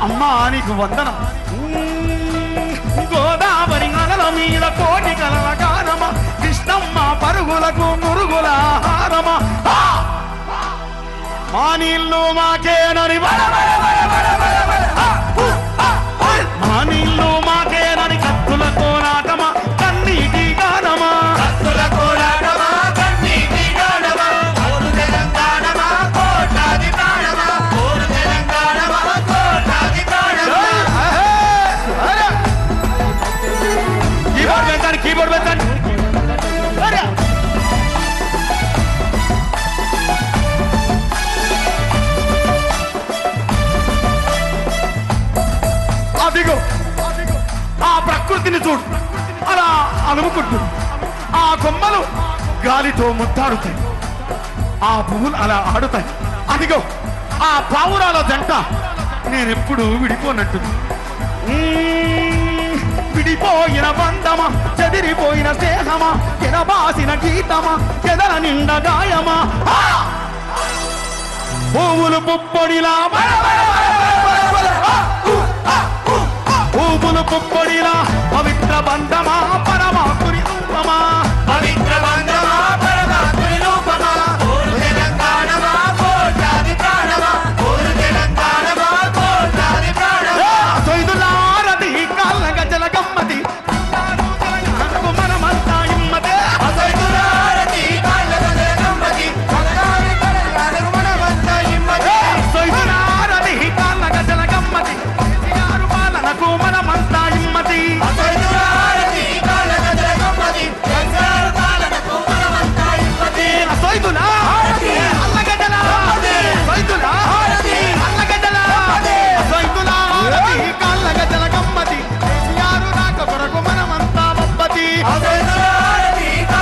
అమ్మా నీకు వందనం. గోదావరి నగల మీద కోటి కలల గానమా, కృష్ణమ్మ పరుగులకు మురుగుల హారమా. మా నీళ్ళు మాకేనని మా నీళ్ళు మాకేనని కత్తుల కోలాటమా, కన్నీటి గానమా. కీబోర్డ్ పెట్టండి. అదిగో ఆ ప్రకృతిని చూడు, అలా అలుముకుంటు. ఆ కొమ్మలు గాలితో ముద్దాడుతాయి, ఆ పువ్వులు అలా ఆడుతాయి. అదిగో ఆ పావురాల జంట నేనెప్పుడు విడిపోనట్టుంది. విడిపోయిన బంధమా, చెదిరిపోయిన స్నేహమా, ఎనబాసిన గీతమా, ఎదల నిండా గాయమా. పువ్వులు పుప్పొడిలా పువ్వులు పుప్పొడిలా పవిత్ర బంధ